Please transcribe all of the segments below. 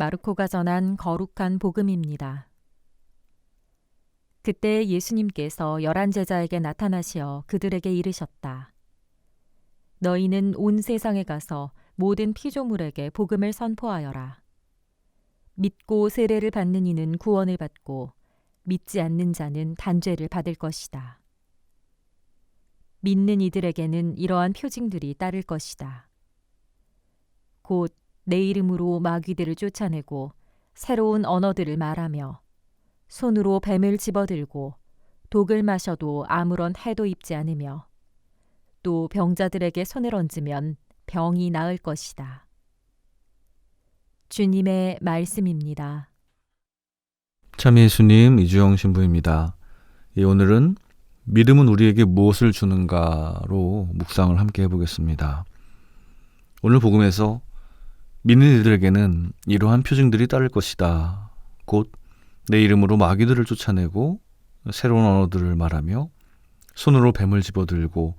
마르코가 전한 거룩한 복음입니다. 그때 예수님께서 11제자에게 나타나시어 그들에게 이르셨다. 너희는 온 세상에 가서 모든 피조물에게 복음을 선포하여라. 믿고 세례를 받는 이는 구원을 받고 믿지 않는 자는 단죄를 받을 것이다. 믿는 이들에게는 이러한 표징들이 따를 것이다. 곧 내 이름으로 마귀들을 쫓아내고 새로운 언어들을 말하며 손으로 뱀을 집어들고 독을 마셔도 아무런 해도 입지 않으며 또 병자들에게 손을 얹으면 병이 나을 것이다. 주님의 말씀입니다. 참 예수님, 이주영 신부입니다. 오늘은 믿음은 우리에게 무엇을 주는가로 묵상을 함께 해보겠습니다. 오늘 복음에서 믿는 이들에게는 이러한 표징들이 따를 것이다. 곧 내 이름으로 마귀들을 쫓아내고 새로운 언어들을 말하며 손으로 뱀을 집어들고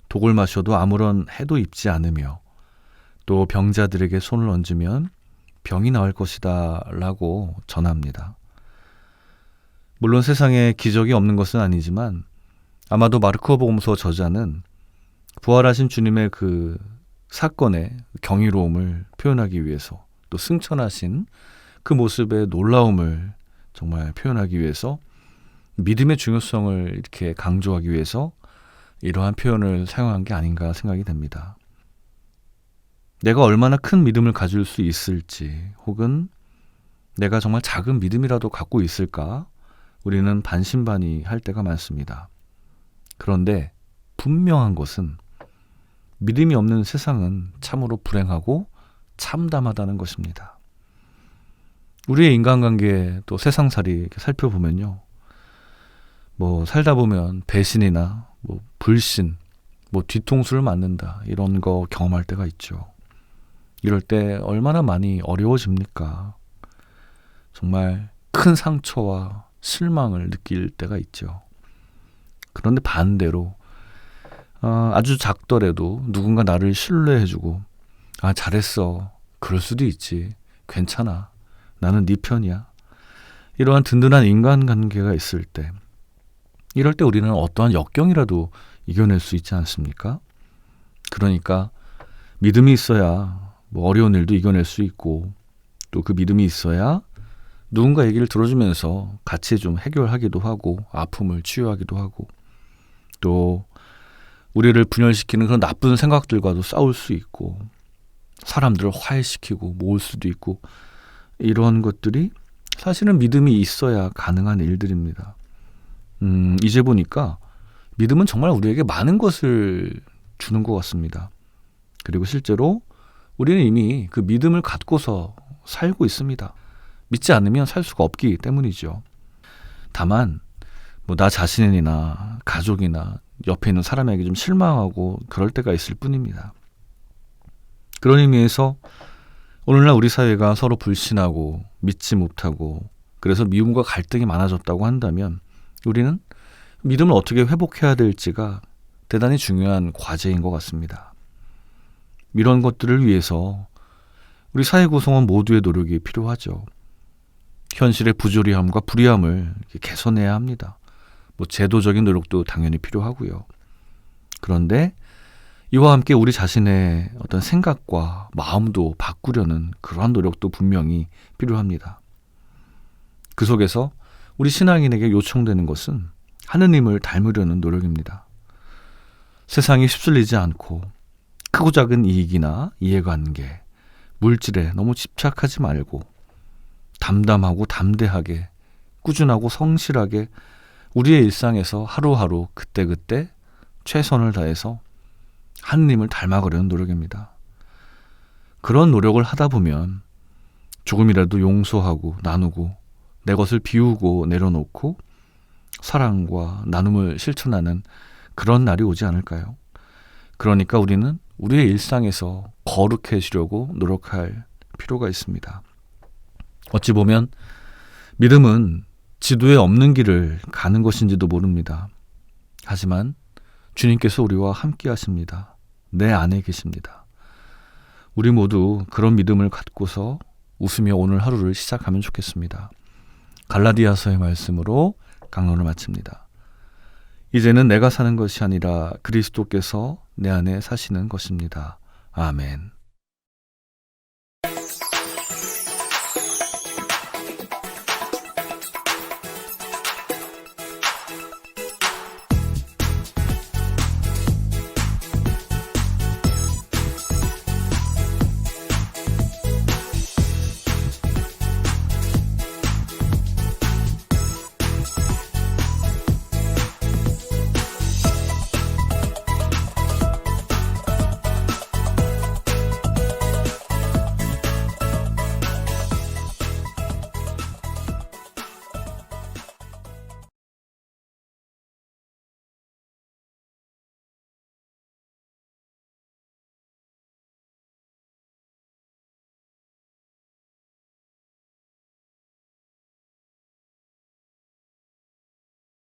독을 마셔도 아무런 해도 입지 않으며 또 병자들에게 손을 얹으면 병이 나을 것이다 라고 전합니다. 물론 세상에 기적이 없는 것은 아니지만 아마도 마르코 복음서 저자는 부활하신 주님의 그 사건의 경이로움을 표현하기 위해서 또 승천하신 그 모습의 놀라움을 정말 표현하기 위해서 믿음의 중요성을 이렇게 강조하기 위해서 이러한 표현을 사용한 게 아닌가 생각이 됩니다. 내가 얼마나 큰 믿음을 가질 수 있을지 혹은 내가 정말 작은 믿음이라도 갖고 있을까 우리는 반신반의할 때가 많습니다. 그런데 분명한 것은 믿음이 없는 세상은 참으로 불행하고 참담하다는 것입니다. 우리의 인간관계 또 세상살이 이렇게 살펴보면요. 살다 보면 배신이나 불신, 뒤통수를 맞는다 이런 거 경험할 때가 있죠. 이럴 때 얼마나 많이 어려워집니까? 정말 큰 상처와 실망을 느낄 때가 있죠. 그런데 반대로 아주 작더라도 누군가 나를 신뢰해주고 잘했어. 그럴 수도 있지. 괜찮아. 나는 네 편이야. 이러한 든든한 인간관계가 있을 때 이럴 때 우리는 어떠한 역경이라도 이겨낼 수 있지 않습니까? 그러니까 믿음이 있어야 어려운 일도 이겨낼 수 있고 또 그 믿음이 있어야 누군가 얘기를 들어주면서 같이 좀 해결하기도 하고 아픔을 치유하기도 하고 또 우리를 분열시키는 그런 나쁜 생각들과도 싸울 수 있고 사람들을 화해시키고 모을 수도 있고 이런 것들이 사실은 믿음이 있어야 가능한 일들입니다. 이제 보니까 믿음은 정말 우리에게 많은 것을 주는 것 같습니다. 그리고 실제로 우리는 이미 그 믿음을 갖고서 살고 있습니다. 믿지 않으면 살 수가 없기 때문이죠. 다만 나 자신이나 가족이나 옆에 있는 사람에게 좀 실망하고 그럴 때가 있을 뿐입니다. 그런 의미에서 오늘날 우리 사회가 서로 불신하고 믿지 못하고 그래서 미움과 갈등이 많아졌다고 한다면 우리는 믿음을 어떻게 회복해야 될지가 대단히 중요한 과제인 것 같습니다. 이런 것들을 위해서 우리 사회 구성원 모두의 노력이 필요하죠. 현실의 부조리함과 불의함을 개선해야 합니다. 제도적인 노력도 당연히 필요하고요. 그런데 이와 함께 우리 자신의 어떤 생각과 마음도 바꾸려는 그러한 노력도 분명히 필요합니다. 그 속에서 우리 신앙인에게 요청되는 것은 하느님을 닮으려는 노력입니다. 세상에 휩쓸리지 않고 크고 작은 이익이나 이해관계, 물질에 너무 집착하지 말고 담담하고 담대하게 꾸준하고 성실하게 우리의 일상에서 하루하루 그때그때 최선을 다해서 하느님을 닮아가려는 노력입니다. 그런 노력을 하다 보면 조금이라도 용서하고 나누고 내 것을 비우고 내려놓고 사랑과 나눔을 실천하는 그런 날이 오지 않을까요? 그러니까 우리는 우리의 일상에서 거룩해지려고 노력할 필요가 있습니다. 어찌 보면 믿음은 지도에 없는 길을 가는 것인지도 모릅니다. 하지만 주님께서 우리와 함께 하십니다. 내 안에 계십니다. 우리 모두 그런 믿음을 갖고서 웃으며 오늘 하루를 시작하면 좋겠습니다. 갈라디아서의 말씀으로 강론을 마칩니다. 이제는 내가 사는 것이 아니라 그리스도께서 내 안에 사시는 것입니다. 아멘.